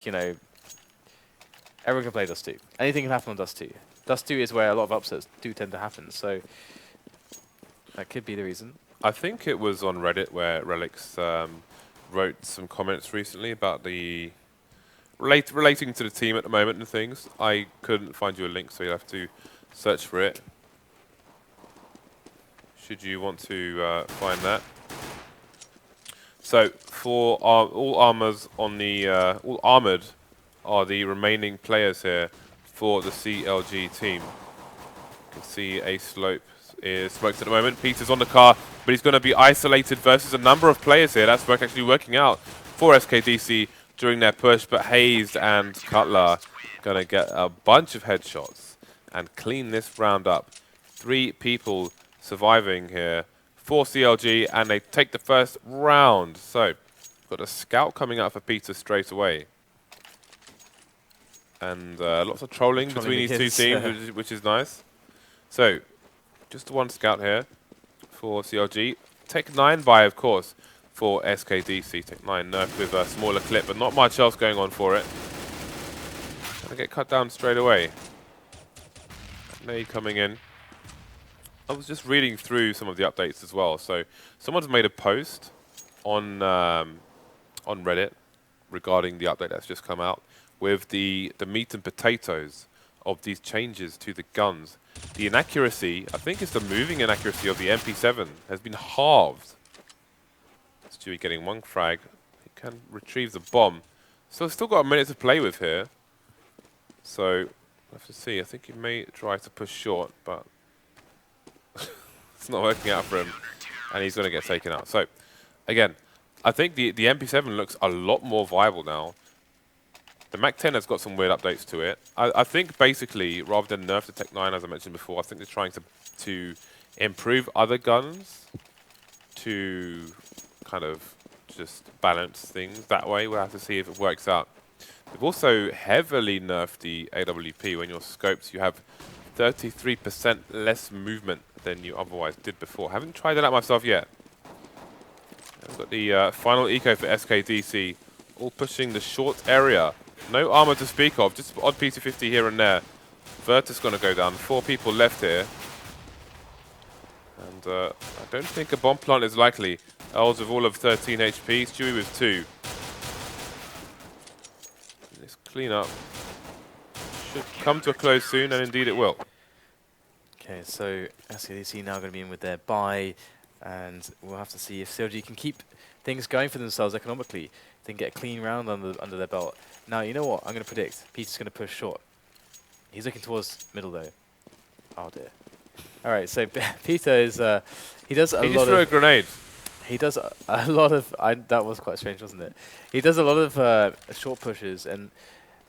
you know, everyone can play Dust 2. Anything can happen on Dust 2. Dust 2 is where a lot of upsets do tend to happen, so that could be the reason. I think it was on Reddit where Relix wrote some comments recently about the relating to the team at the moment and things. I couldn't find you a link, so you'll have to search for it. Should you want to find that. So for all armors on the all armored are the remaining players here for the CLG team. You can see a slope is smoked at the moment. Peter's on the car, but he's going to be isolated versus a number of players here. That smoke actually working out for SKDC during their push, but Hayes and Cutler going to get a bunch of headshots and clean this round up. 3 people surviving here for CLG, and they take the first round. So, got a scout coming out for Peter straight away. And lots of trolling between these two teams, which is nice. So, just one scout here for CLG. Tech 9 buy, of course, for SKDC. Tech 9 nerfed with a smaller clip, but not much else going on for it. Gonna get cut down straight away. Nade coming in. I was just reading through some of the updates as well. So someone's made a post on Reddit regarding the update that's just come out with the meat and potatoes of these changes to the guns. The inaccuracy, I think it's the moving inaccuracy of the MP7 has been halved. Stewie getting 1 frag. He can retrieve the bomb. So still got a minute to play with here. So we'll have to see. I think he may try to push short, but it's not working out for him, and he's going to get taken out. So, again, I think the MP7 looks a lot more viable now. The Mac 10 has got some weird updates to it. I think basically, rather than nerf the Tech 9, as I mentioned before, I think they're trying to improve other guns to kind of just balance things that way. We'll have to see if it works out. They've also heavily nerfed the AWP. When you're scoped, you have 33% less movement than you otherwise did before. Haven't tried it out myself yet. I've got the final eco for SKDC, all pushing the short area. No armor to speak of, just odd P250 here and there. Virtus going to go down. 4 people left here. And I don't think a bomb plant is likely. Els with all of 13 HP, Stewie with 2. This cleanup should come to a close soon, and indeed it will. Okay, so SKDC now going to be in with their buy, and we'll have to see if CLG can keep things going for themselves economically. They can get a clean round under their belt. Now, you know what? I'm going to predict Peter's going to push short. He's looking towards middle, though. Oh, dear. All right, so Peter is... he does a lot of... He just threw a grenade. He does a lot of... that was quite strange, wasn't it? He does a lot of short pushes, and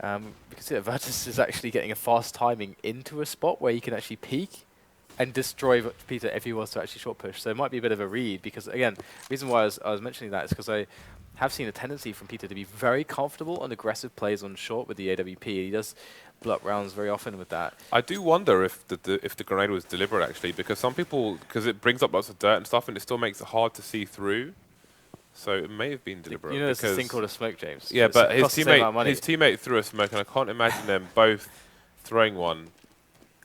we can see that Virtus is actually getting a fast timing into a spot where he can actually peek and destroy Peter if he was to actually short push. So it might be a bit of a read, because, again, the reason why I was mentioning that is because I have seen a tendency from Peter to be very comfortable and aggressive plays on short with the AWP. He does blow up rounds very often with that. I do wonder if the grenade was deliberate, actually, because some people, because it brings up lots of dirt and stuff, and it still makes it hard to see through. So it may have been deliberate. You know, there's a thing called a smoke, James. Yeah, but his teammate threw a smoke, and I can't imagine them both throwing one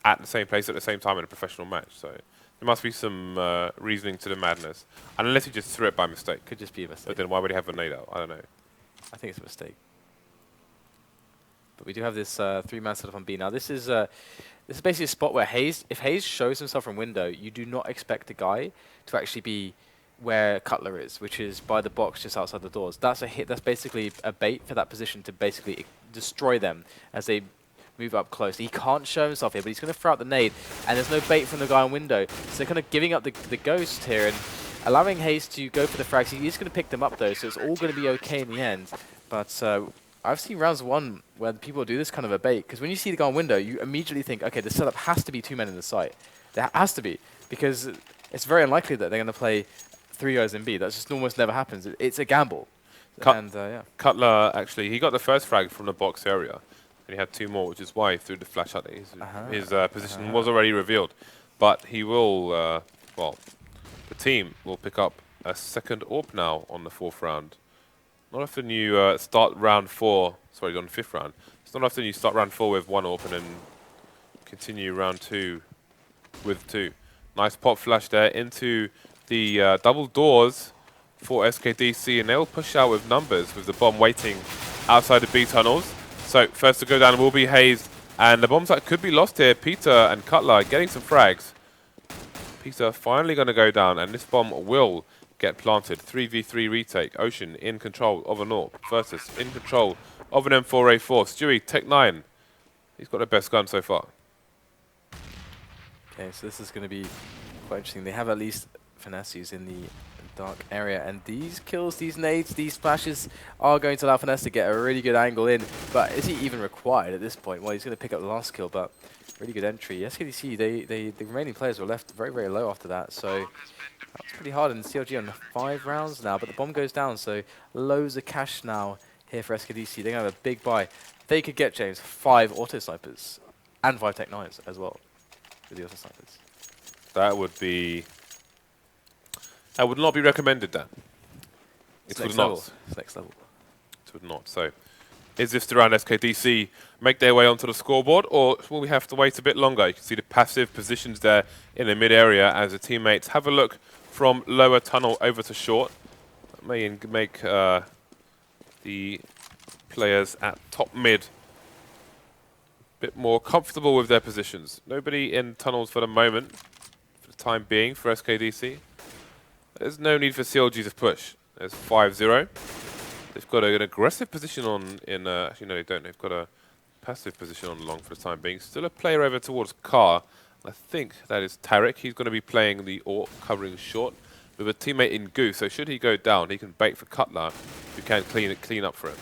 at the same place at the same time in a professional match. So there must be some reasoning to the madness. And unless he just threw it by mistake. Could just be a mistake. But then why would he have a nade out? I don't know. I think it's a mistake. But we do have this 3-man setup on B. Now, this is basically a spot where Hayes, if Hayes shows himself from window, you do not expect the guy to actually be where Cutler is, which is by the box just outside the doors. That's a hit. That's basically a bait for that position to basically destroy them as they move up close. He can't show himself here, but he's going to throw out the nade, and there's no bait from the guy on window. So they're kind of giving up the ghost here and allowing Hayes to go for the frags. He's going to pick them up, though, so it's all going to be okay in the end. But I've seen rounds 1 where people do this kind of a bait, because when you see the guy on window, you immediately think, okay, the setup has to be 2 men in the site. There has to be, because it's very unlikely that they're going to play 3 guys in B. That just almost never happens. It's a gamble. Yeah. Cutler, actually, he got the first frag from the box area, and he had 2 more, which is why he threw the flash out. His position was already revealed. But he will, well, the team will pick up a second AWP now on the 4th round. Not often you start round 4, sorry, on the 5th round. It's not often you start round 4 with 1 AWP and then continue round 2 with 2. Nice pop flash there into the double doors for SKDC, and they'll push out with numbers with the bomb waiting outside the B tunnels. So first to go down will be Hayes, and the bomb site could be lost here. Peter and Cutler getting some frags. Peter finally going to go down, and this bomb will get planted. 3v3 retake. Ocean in control of an AWP versus in control of an M4A4. Stewie, Tech9. He's got the best gun so far. Okay, so this is going to be quite interesting. They have at least Finesses in the dark area, and these kills, these nades, these flashes are going to allow Finesse to get a really good angle in. But is he even required at this point? Well, he's going to pick up the last kill, but really good entry. SKDC, the remaining players were left very, very low after that, so that's pretty hard. And CLG on 5 rounds now, but the bomb goes down, so loads of cash now here for SKDC. They're going to have a big buy. They could get, James, 5 auto snipers and 5 Tech 9s as well with the auto snipers. That would be... That would not be recommended, Dan. It's It would next not. level. It's next level. It would not. So, is this around SKDC make their way onto the scoreboard, or will we have to wait a bit longer? You can see the passive positions there in the mid area as the teammates have a look from lower tunnel over to short. That may make the players at top mid a bit more comfortable with their positions. Nobody in tunnels for the moment, for the time being, for SKDC. There's no need for CLG to push. There's 5-0. They've got an aggressive position on in... actually, no, they don't. They've got a passive position on long for the time being. Still a player over towards Car. I think that is Tarek. He's going to be playing the AWP, covering short, with a teammate in Goose. So should he go down, he can bait for Cutler, who can clean up for him.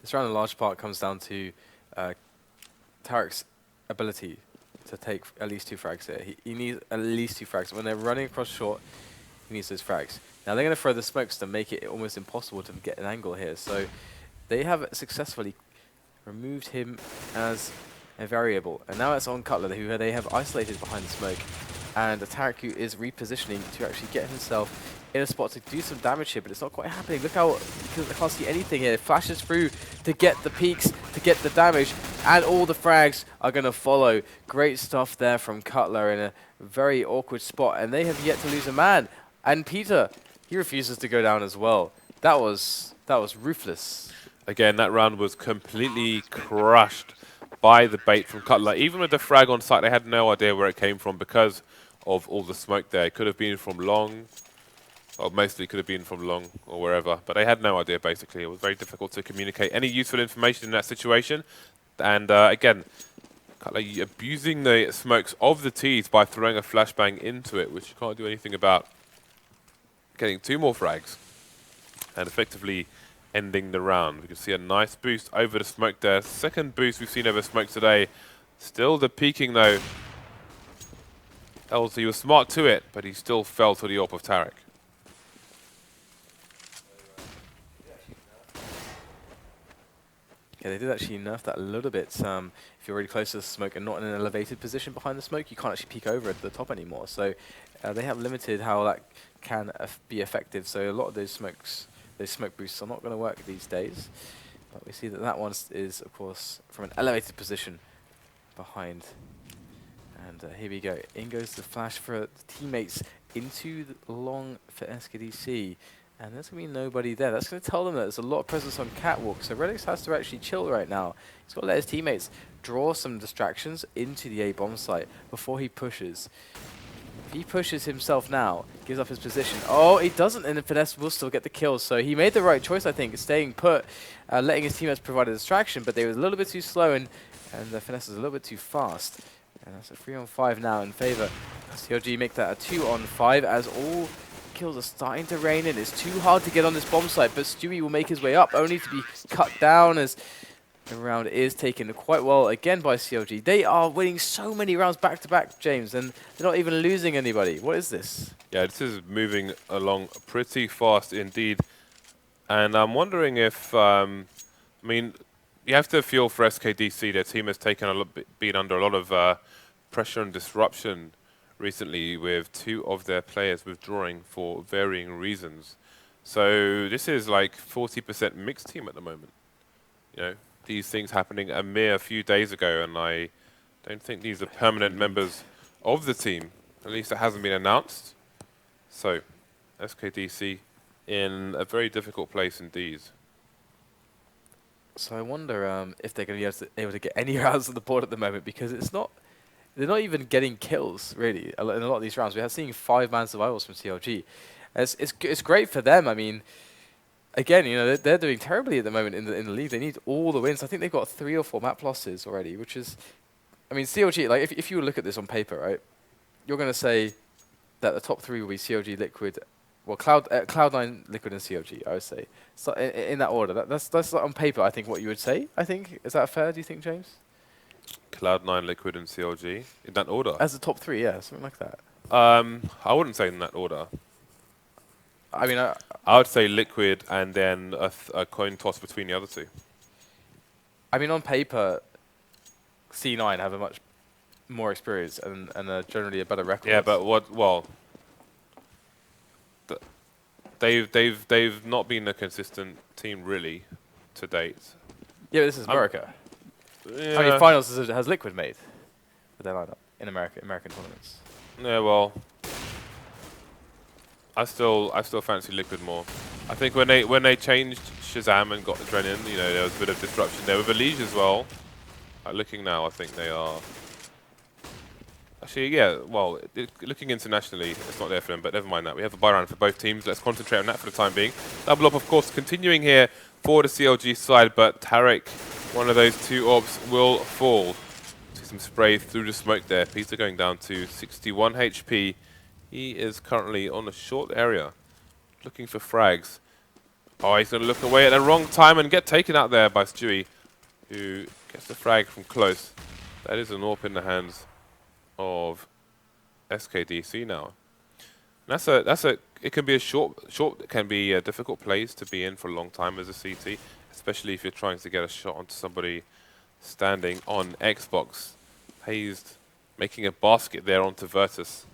This round in large part comes down to Tarek's ability to take at least 2 frags here. He needs at least 2 frags. When they're running across short, he needs those frags. Now they're going to throw the smokes to make it almost impossible to get an angle here. So they have successfully removed him as a variable. And now it's on Cutler, who they have isolated behind the smoke. And Tarek, who is repositioning to actually get himself in a spot to do some damage here, but it's not quite happening. Look how, I can't see anything here. It flashes through to get the peaks, to get the damage, and all the frags are going to follow. Great stuff there from Cutler in a very awkward spot, and they have yet to lose a man. And Peter, he refuses to go down as well. That was ruthless. Again, that round was completely crushed by the bait from Cutler. Even with the frag on site, they had no idea where it came from because of all the smoke there. It could have been from long, or mostly could have been from long or wherever, but they had no idea, basically. It was very difficult to communicate any useful information in that situation. And again, Cutler abusing the smokes of the T's by throwing a flashbang into it, which you can't do anything about. Getting 2 more frags and effectively ending the round. We can see a nice boost over the smoke there. Second boost we've seen over smoke today. Still the peaking though. He was smart to it, but he still fell to the AWP of Tarek. Yeah, they did actually nerf that a little bit. If you're really close to the smoke and not in an elevated position behind the smoke, you can't actually peek over at the top anymore. So they have limited how that can be effective. So a lot of those smoke boosts are not going to work these days. But we see that that one is, of course, from an elevated position behind. And here we go. In goes the flash for the teammates into the long for SKDC. And there's going to be nobody there. That's going to tell them that there's a lot of presence on Catwalk. So Redix has to actually chill right now. He's got to let his teammates draw some distractions into the A bomb site before he pushes. If he pushes himself now, gives up his position. Oh, he doesn't, and the Finesse will still get the kill. So he made the right choice, I think, staying put, letting his teammates provide a distraction, but they were a little bit too slow, and the Finesse was a little bit too fast. And that's a 3-on-5 now in favor. CLG make that a 2-on-5 as all kills are starting to rain in. It's too hard to get on this bomb site, but Stewie will make his way up, only to be cut down as the round is taken quite well again by CLG. They are winning so many rounds back-to-back, James, and they're not even losing anybody. What is this? Yeah, this is moving along pretty fast indeed. And I'm wondering if, I mean, you have to feel for SKDC. Their team has taken been under a lot of pressure and disruption recently with 2 of their players withdrawing for varying reasons. So this is like 40% mixed team at the moment. You know, these things happening a mere few days ago, and I don't think these are permanent members of the team. At least it hasn't been announced. So SKDC in a very difficult place indeed. So I wonder if they're going to be able to get any rounds on the board at the moment, because it's not. They're not even getting kills really in a lot of these rounds. We are seeing 5-man survivals from CLG. It's great for them. I mean, again, you know, they're doing terribly at the moment in the league. They need all the wins. I think they've got 3 or 4 map losses already, which is, I mean, CLG. Like if you look at this on paper, right, you're going to say that the top 3 will be CLG, Liquid, well, Cloud9, Liquid, and CLG. I would say so in that order. That's on paper. I think what you would say. I think, is that fair? Do you think, James? Cloud9, Liquid, and CLG in that order. As the top 3, yeah, something like that. I wouldn't say in that order. I mean, I would say Liquid and then a coin toss between the other 2. I mean, on paper, C9 have a much more experience and generally a better record. Yeah, but what? Well, they've not been a consistent team really to date. Yeah, but this is America. Yeah. How many finals has Liquid made with their lineup in American tournaments? Yeah, well, I still fancy Liquid more. I think when they changed Shazam and got Drennan, you know, there was a bit of disruption there with Elige as well. Looking now, I think they are. Actually, yeah, well, looking internationally, it's not there for them, but never mind that. We have a buy round for both teams. Let's concentrate on that for the time being. Double up, of course, continuing here for the CLG side, but Tarek, one of those 2 orbs, will fall. See some spray through the smoke there. Peter going down to 61 HP. He is currently on a short area, looking for frags. Oh, he's going to look away at the wrong time and get taken out there by Stewie, who gets the frag from close. That is an AWP in the hands of SKDC now. And it can be it can be a difficult place to be in for a long time as a CT, especially if you're trying to get a shot onto somebody standing on Xbox. Hazed making a basket there onto Virtus.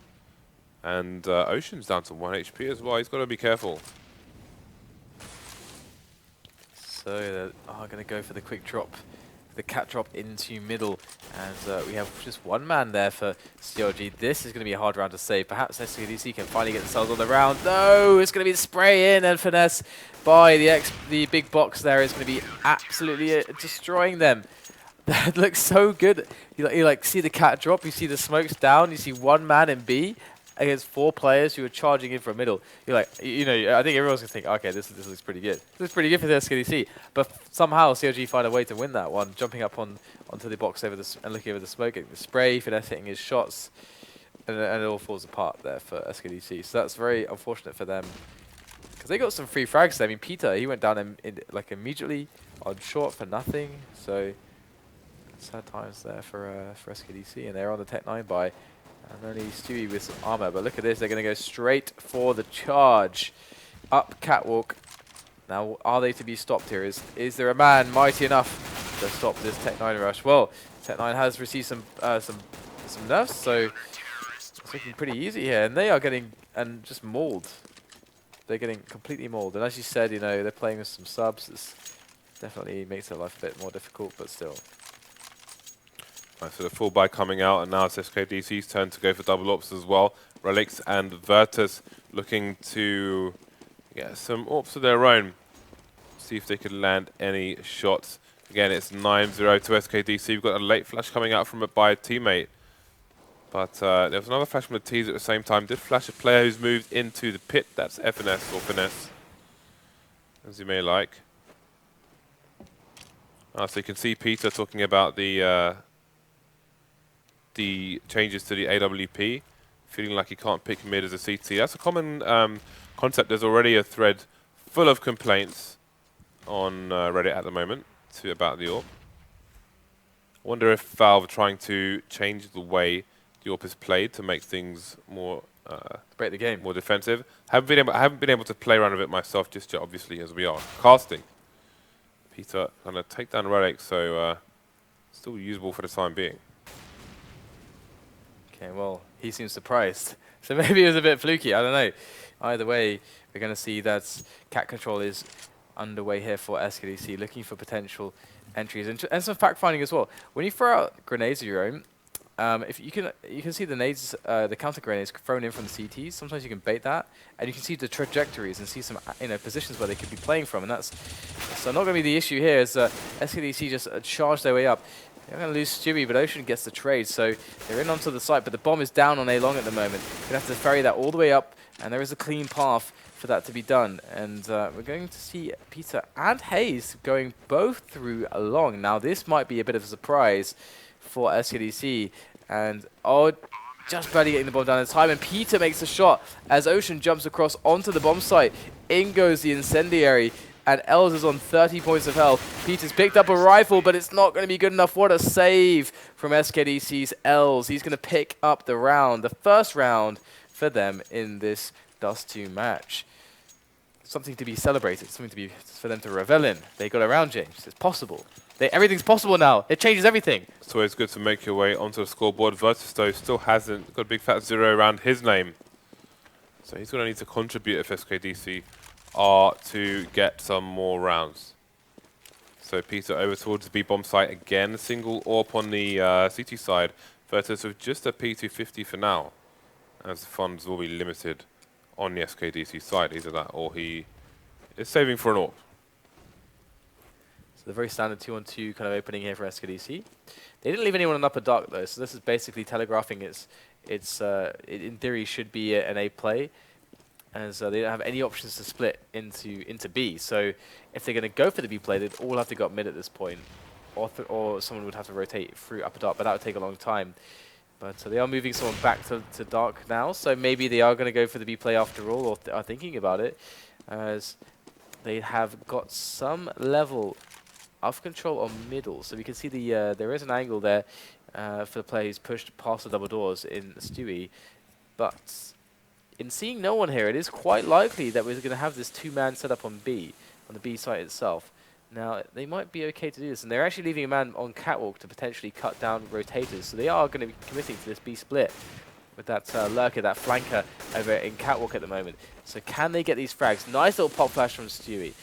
And Ocean's down to 1 HP as well. He's got to be careful. So they are going to go for the quick drop, the cat drop into middle, and we have just 1 man there for CLG. This is going to be a hard round to save. Perhaps SKDC can finally get themselves on the round. No, it's going to be the spray in, and finesse by the big box there is going to be absolutely destroying them. That looks so good. You like see the cat drop, you see the smokes down, you see 1 man in B against 4 players who are charging in from middle. You're like, you know, I think everyone's gonna think, okay, this looks pretty good. This looks pretty good for the SKDC, but somehow CLG find a way to win that one, jumping up onto the box over and looking over the smoke, getting the spray, finesse hitting his shots, and it all falls apart there for SKDC. So that's very unfortunate for them, because they got some free frags there. I mean, Peter, he went down like immediately on short for nothing. So sad times there for SKDC, and they're on the Tech9 buy. And only Stewie with some armor, but look at this, they're going to go straight for the charge. Up catwalk. Now, are they to be stopped here? Is there a man mighty enough to stop this Tech9 rush? Well, Tech9 has received some nerfs, so it's looking pretty easy here. And they are getting just mauled. They're getting completely mauled. And as you said, you know, they're playing with some subs. This definitely makes their life a bit more difficult, but still. Right, so the full buy coming out, and now it's SKDC's turn to go for double ops as well. Relics and Virtus looking to get some ops of their own. See if they can land any shots. Again, it's 9-0 to SKDC. We've got a late flash coming out from it by a teammate. But there was another flash from the T's at the same time. Did flash a player who's moved into the pit. That's FNS or Finesse, as you may like. So you can see Peter talking about the changes to the AWP, feeling like he can't pick mid as a CT. That's a common concept. There's already a thread full of complaints on Reddit at the moment about the AWP. I wonder if Valve are trying to change the way the AWP is played to make things more break the game, more defensive. I haven't been able to play around with it myself just yet, obviously, as we are casting. Peter gonna take down Relic, so still usable for the time being. Okay, well, he seems surprised. So maybe it was a bit fluky. I don't know. Either way, we're going to see that cat control is underway here for SKDC, looking for potential entries and some fact finding as well. When you throw out grenades of your own, if you can see the nades, the counter grenades thrown in from the CTs. Sometimes you can bait that, and you can see the trajectories and see some positions where they could be playing from, and that's so not going to be the issue here. As SKDC just charge their way up. They're going to lose Stewie, but Ocean gets the trade, so they're in onto the site. But the bomb is down on A-Long at the moment. You're going to have to ferry that all the way up, and there is a clean path for that to be done. And we're going to see Peter and Hayes going both through A-Long. Now, this might be a bit of a surprise for SKDC. And, just barely getting the bomb down in time. And Peter makes the shot as Ocean jumps across onto the bomb site. In goes the incendiary. And Els is on 30 points of health. Peter's picked up a rifle, but it's not going to be good enough. What a save from SKDC's Els. He's going to pick up the round, the first round for them in this Dust 2 match. Something to be celebrated, something to be for them to revel in. They got around, James. It's possible. Everything's possible now. It changes everything. It's always good to make your way onto the scoreboard. Virtus, though, still hasn't got a big fat 0 around his name. So he's going to need to contribute if SKDC are to get some more rounds. So Peter over towards the B-bomb site again. Single AWP on the CT side. Virtus with just a P250 for now, as the funds will be limited on the SKDC side. Either that or he is saving for an AWP. So the very standard 2-on-2 kind of opening here for SKDC. They didn't leave anyone in upper dark though, so this is basically telegraphing it in theory should be an A play. As they don't have any options to split into B. So if they're going to go for the B play, they'd all have to go up mid at this point. Or someone would have to rotate through upper dark, but that would take a long time. But they are moving someone back to dark now, so maybe they are going to go for the B play after all, or are thinking about it, as they have got some level of control on middle. So we can see there is an angle there for the player who's pushed past the double doors in Stewie, but in seeing no one here, it is quite likely that we're going to have this two-man setup on B, on the B site itself. Now, they might be okay to do this, and they're actually leaving a man on catwalk to potentially cut down rotators, so they are going to be committing to this B split with that lurker, that flanker over in catwalk at the moment. So can they get these frags? Nice little pop flash from Stewie.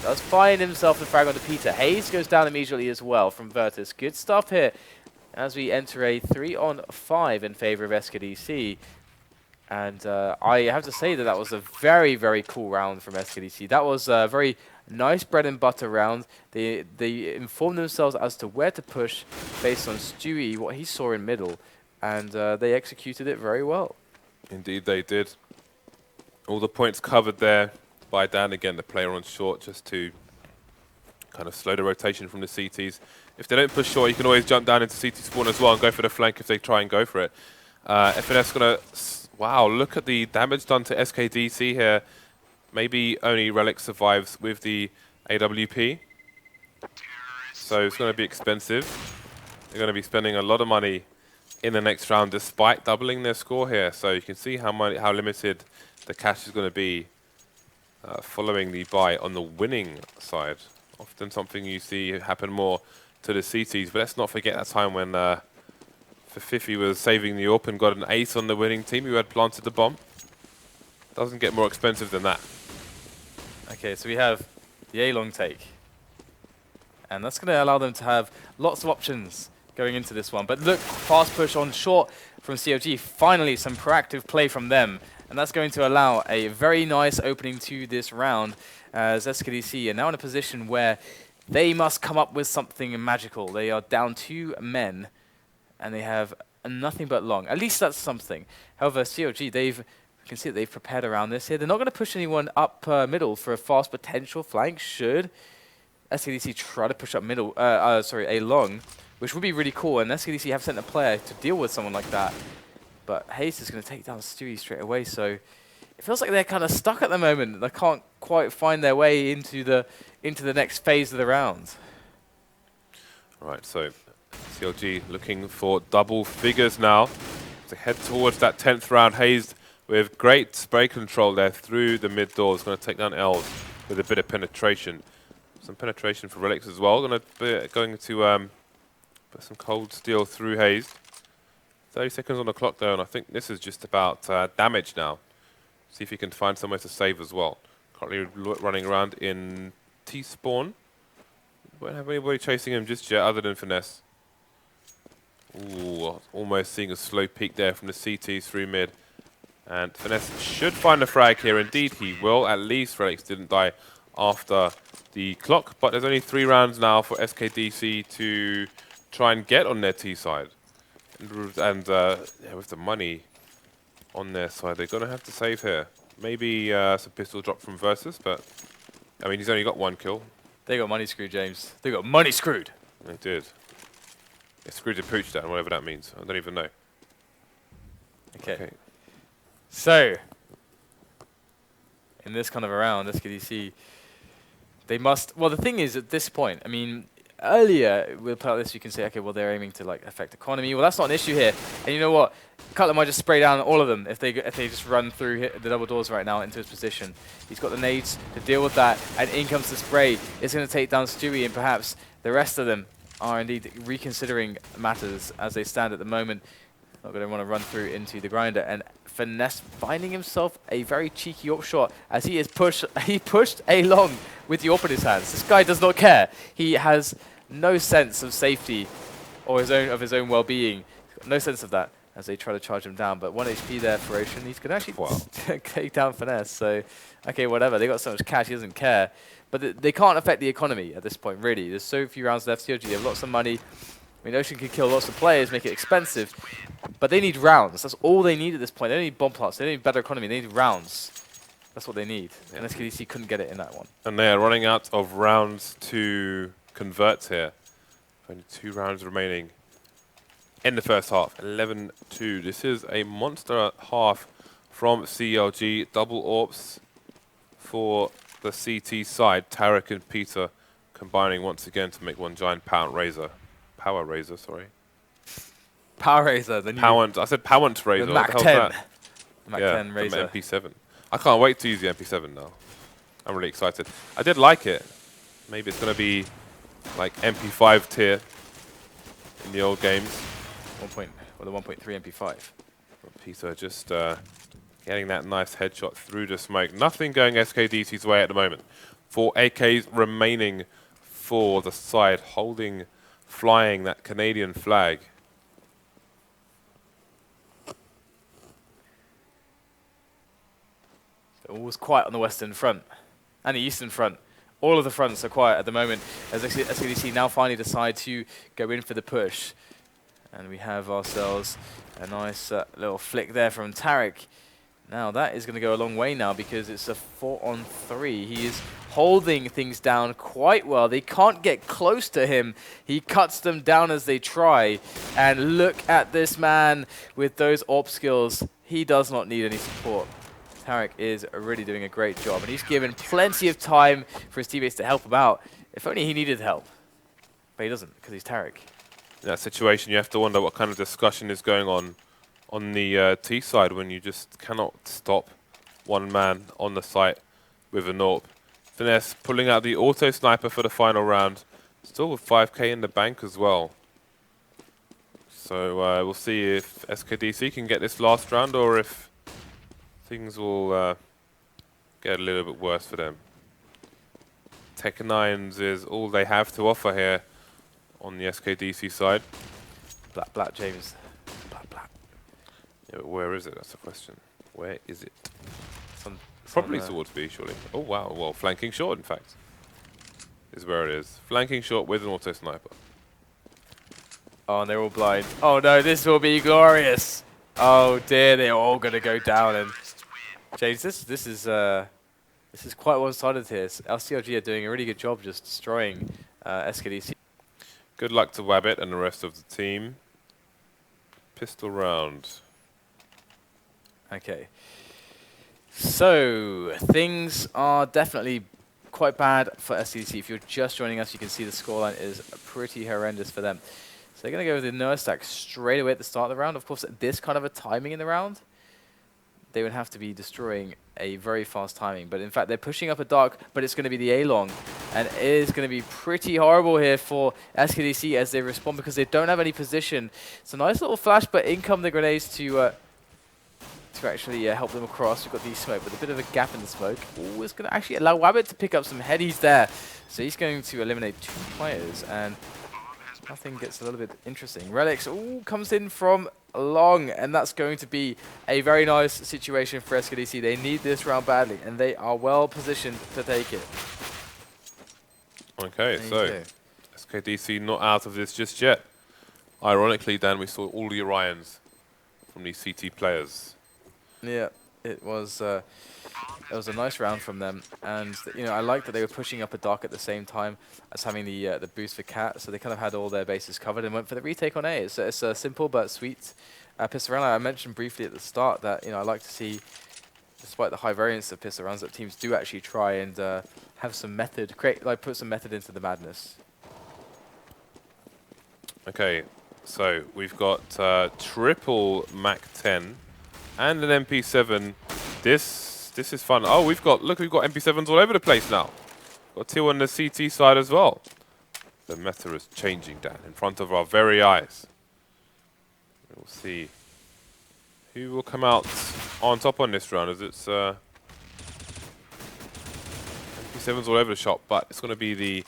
Does find himself the frag onto Peter. Hayes goes down immediately as well from Virtus. Good stuff here as we enter a 3-on-5 in favor of SKDC. And I have to say that was a very, very cool round from SKDC. That was a very nice bread and butter round. They informed themselves as to where to push based on Stewie, what he saw in middle, and they executed it very well. Indeed they did. All the points covered there by Dan. Again, the player on short just to kind of slow the rotation from the CTs. If they don't push short, you can always jump down into CT spawn as well and go for the flank if they try and go for it. FNF's going to... Wow, look at the damage done to SKDC here. Maybe only Relic survives with the AWP. So it's going to be expensive. They're going to be spending a lot of money in the next round despite doubling their score here. So you can see how limited the cash is going to be following the buy on the winning side. Often something you see happen more to the CTs. But let's not forget that time when... Fifi was saving the AWP and got an ace on the winning team who had planted the bomb. Doesn't get more expensive than that. Okay, so we have the A-long take. And that's going to allow them to have lots of options going into this one. But look, fast push on short from CLG. Finally, some proactive play from them. And that's going to allow a very nice opening to this round as SKDC are now in a position where they must come up with something magical. They are down 2 men. And they have nothing but long. At least that's something. However, CLG, you can see that they've prepared around this here. They're not going to push anyone up middle for a fast potential flank. Should SKDC try to push up middle, A long, which would be really cool. And SKDC have sent a player to deal with someone like that. But Hayes is going to take down Stewie straight away. So it feels like they're kind of stuck at the moment. They can't quite find their way into the next phase of the round. All right, so CLG looking for double figures now to head towards that 10th round. Hayes with great spray control there through the mid doors. Going to take down Els with a bit of penetration. Some penetration for Relics as well. Going to put some cold steel through Hayes. 30 seconds on the clock though, and I think this is just about damage now. See if he can find somewhere to save as well. Currently running around in T-spawn. Won't have anybody chasing him just yet other than Finesse. Ooh, almost seeing a slow peek there from the CTs through mid. And Finesse should find a frag here. Indeed he will. At least Relix didn't die after the clock. But there's only 3 rounds now for SKDC to try and get on their T side. And yeah, with the money on their side, they're going to have to save here. Maybe some pistol drop from Versus, but I mean, he's only got 1 kill. They got money screwed, James. They got money screwed. They did. They screwed the pooch down, whatever that means. I don't even know. Okay. So, in this kind of a round, SKDC, they must... Well, the thing is, at this point, I mean, earlier, we'll put out this, you can say, okay, well, they're aiming to, like, affect economy. Well, that's not an issue here. And you know what? Cutler might just spray down all of them if they just run through the double doors right now into his position. He's got the nades to deal with that, and in comes the spray. It's going to take down Stewie, and perhaps the rest of them are indeed reconsidering matters as they stand at the moment. Not going to want to run through into the grinder, and Finesse finding himself a very cheeky AWP shot as he pushed A long with the AWP in his hands. This guy does not care. He has no sense of safety or his own well-being. He's got no sense of that as they try to charge him down. But 1 HP there for Ocean. He's going to actually take down Finesse. So, okay, whatever. They got so much cash, he doesn't care. But they can't affect the economy at this point, really. There's so few rounds left. CLG, they have lots of money. I mean, Ocean can kill lots of players, make it expensive. But they need rounds. That's all they need at this point. They don't need bomb plots. They don't need better economy. They need rounds. That's what they need. Yeah. And SKDC couldn't get it in that one. And they are running out of rounds to convert here. Only 2 rounds remaining in the first half. 11-2. This is a monster half from CLG. Double AWPs for the CT side. Tarek and Peter combining once again to make one giant power razor, sorry. Power Razor. The I said Powant Razor. The Mac 10. The Mac yeah, 10 Razor. The MP7. I can't wait to use the MP7 now. I'm really excited. I did like it. Maybe it's going to be like MP5 tier in the old games. The 1.3 MP5. Peter just getting that nice headshot through the smoke. Nothing going SKDC's way at the moment. 4 AKs remaining for the side, flying that Canadian flag. All's quiet on the western front and the eastern front. All of the fronts are quiet at the moment as SKDC now finally decide to go in for the push. And we have ourselves a nice little flick there from Tarek. Now that is going to go a long way now because it's a 4-on-3. He is holding things down quite well. They can't get close to him. He cuts them down as they try. And look at this man with those AWP skills. He does not need any support. Tarek is really doing a great job, and he's given plenty of time for his teammates to help him out. If only he needed help. But he doesn't, because he's Tarek. In that situation, you have to wonder what kind of discussion is going on the T side when you just cannot stop one man on the site with an AWP. Finesse pulling out the auto sniper for the final round. Still with 5k in the bank as well. So we'll see if SKDC can get this last round or if things will get a little bit worse for them. Tech9s is all they have to offer here on the SKDC side. Black, James. Black. Yeah, but where is it? That's the question. Where is it? Probably towards B, surely. Oh, wow. Well, flanking short, in fact, is where it is. Flanking short with an auto sniper. Oh, and they're all blind. Oh, no, this will be glorious. Oh, dear, they're all going to go down. And James, this is quite one-sided here. LCLG are doing a really good job just destroying SKDC. Good luck to Wabbit and the rest of the team. Pistol round. Okay. So, things are definitely quite bad for SKDC. If you're just joining us, you can see the scoreline is pretty horrendous for them. So they're going to go with the nurse stack straight away at the start of the round. Of course, at this kind of a timing in the round, they would have to be destroying a very fast timing. But in fact, they're pushing up a dark, but it's going to be the A-long. And it is going to be pretty horrible here for SKDC as they respond because they don't have any position. It's a nice little flash, but in come the grenades to actually help them across. We've got the smoke, but a bit of a gap in the smoke. Ooh, it's going to actually allow Wabbit to pick up some headies there. So he's going to eliminate 2 players, and nothing gets a little bit interesting. Relics comes in from long, and that's going to be a very nice situation for SKDC. They need this round badly, and they are well positioned to take it. Okay, so SKDC not out of this just yet. Ironically, Dan, we saw all the Orions from these CT players. Yeah, it was a nice round from them, and I like that they were pushing up a Dark at the same time as having the boost for Cat, so they kind of had all their bases covered and went for the retake on A. It's a simple but sweet pistol round. I mentioned briefly at the start that I like to see, despite the high variance of pistol rounds, that teams do actually try and have some method, put some method into the madness. Okay, so we've got triple Mac 10 and an MP7. This is fun. Oh, we've got MP7s all over the place now. Got two on the CT side as well. The meta is changing, Dan, in front of our very eyes. We'll see who will come out on top on this round, as it's MP7s all over the shop, but it's going to be the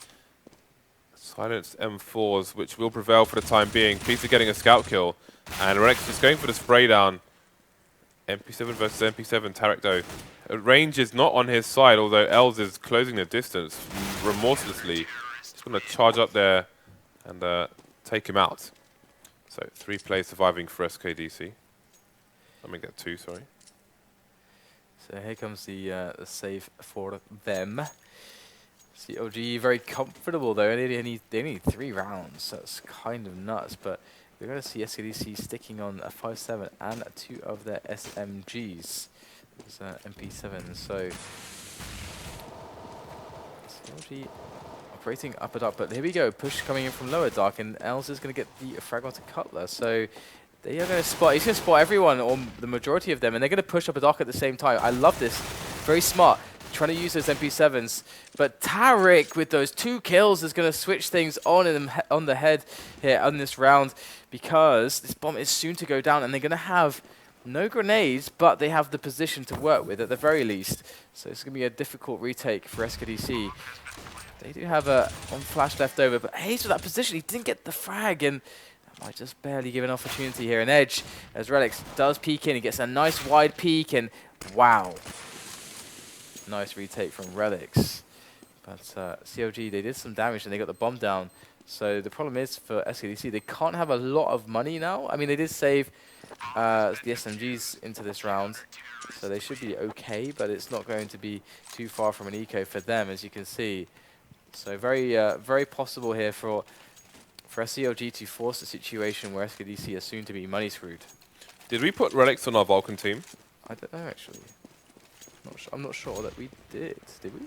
silenced M4s which will prevail for the time being. Peter getting a scout kill, and Rex is going for the spray down. MP7 versus MP7, Tarek though. Range is not on his side, although Els is closing the distance remorselessly. He's going to charge up there and take him out. So 3 players surviving for SKDC. Let me get 2, sorry. So here comes the save for them. CLG very comfortable though. They need 3 rounds. That's kind of nuts, but we're going to see SKDC sticking on a 5.7 and 2 of their SMGs. There's MP7, so CLG operating up and up, but here we go, push coming in from lower Dark, and Els is going to get the frag onto Cutler, so they are going to spot, he's going to spot everyone, or the majority of them, and they're going to push up a Dark at the same time. I love this, very smart, trying to use those MP7s, but Tarek with those 2 kills is going to switch things on the head here on this round, because this bomb is soon to go down, and they're going to have no grenades, but they have the position to work with at the very least. So it's going to be a difficult retake for SKDC. They do have a on flash left over, but Hayes with that position, he didn't get the frag, and that might just barely give an opportunity here. An edge as Relics does peek in, he gets a nice wide peek, and wow. Nice retake from Relics. But CLG, they did some damage and they got the bomb down. So the problem is for SKDC, they can't have a lot of money now. I mean, they did save the SMGs into this round, so they should be okay, but it's not going to be too far from an eco for them, as you can see. So very possible here for CLG to force a situation where SKDC are soon to be money screwed. Did we put Relics on our Vulcan team? I don't know, actually. I'm not sure that we did we?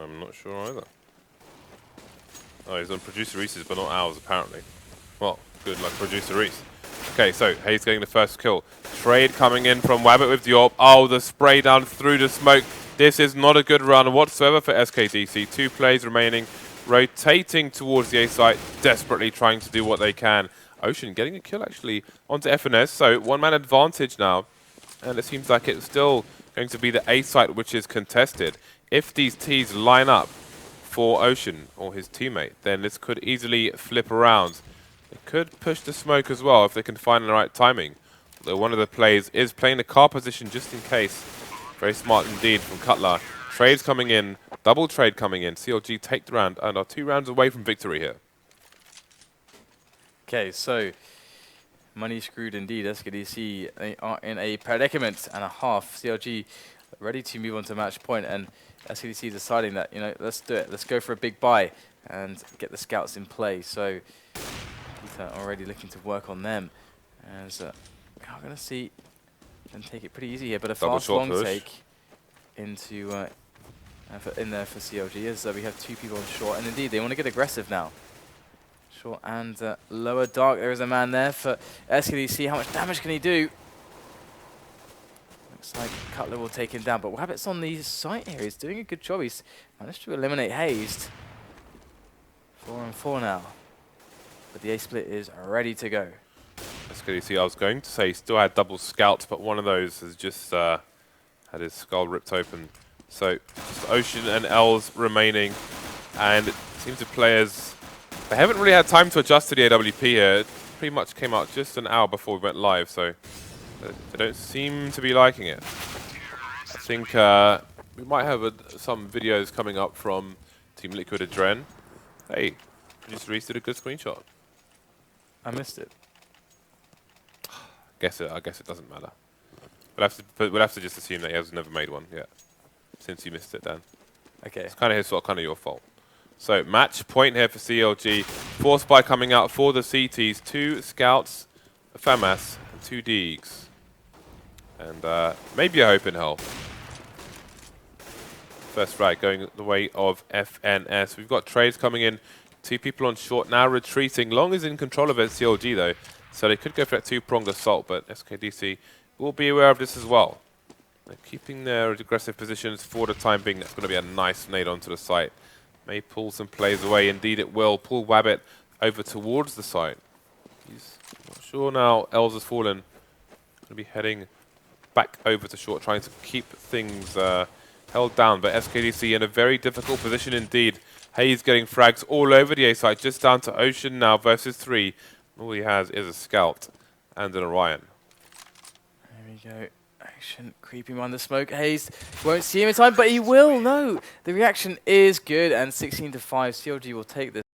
I'm not sure either. Oh, he's on Producer Reese's, but not ours, apparently. Well, good luck, Producer Reese. Okay, so Hayes getting the first kill. Trade coming in from Wabbit with the AWP. Oh, the spray down through the smoke. This is not a good run whatsoever for SKDC. 2 plays remaining, rotating towards the A site, desperately trying to do what they can. Ocean getting a kill, actually, onto FNS. So 1-man advantage now. And it seems like it's still going to be the A site which is contested. If these Ts line up for Ocean or his teammate, then this could easily flip around. They could push the smoke as well if they can find the right timing. Although one of the plays is playing the car position just in case. Very smart indeed from Cutler. Trades coming in, double trade coming in. CLG take the round and are 2 rounds away from victory here. Okay, so money screwed indeed. SKDC, they are in a predicament and a half. CLG ready to move on to match point, and SKDC deciding that, let's do it. Let's go for a big buy and get the scouts in play. So Peter already looking to work on them. As we're going to see them take it pretty easy here, but a Double fast long push. take into in there for CLG, as we have 2 people on short, and indeed they want to get aggressive now. Short and lower Dark. There is a man there for SKDC. How much damage can he do? Looks like Cutler will take him down, but Wabbit's on the site here. He's doing a good job. He's managed to eliminate Hazed. 4-4 now. But the A-split is ready to go. SKDC, I was going to say he still had double scouts, but one of those has just had his skull ripped open. So just Ocean and Els remaining, and it seems the players, they haven't really had time to adjust to the AWP here. It pretty much came out just an hour before we went live, so they don't seem to be liking it. I think we might have some videos coming up from Team Liquid Adren. Hey, Producer Reese did a good screenshot. I missed it. I guess it doesn't matter. We'll have to just assume that he has never made one yet, since you missed it, Dan. Okay. It's kind of his fault, kind of your fault. So match point here for CLG. 4 Spy coming out for the CTs. 2 Scouts, a FAMAS, and 2 Deegs. And maybe a Hope in Hell. First frag going the way of FNS. We've got trades coming in. 2 people on short now retreating. Long is in control of it, CLG though. So they could go for that 2-pronged assault, but SKDC will be aware of this as well. They're keeping their aggressive positions for the time being. That's going to be a nice nade onto the site. May pull some plays away. Indeed it will. Pull Wabbit over towards the site. He's not sure now. Els has fallen. Going to be heading back over to short, trying to keep things held down. But SKDC in a very difficult position indeed. Hayes getting frags all over the A site, just down to Ocean now versus 3. All he has is a Scout and an Orion. There we go. Action creeping behind the smoke. Hayes won't see him in time, but he will. No, the reaction is good, and 16-5. CLG will take this.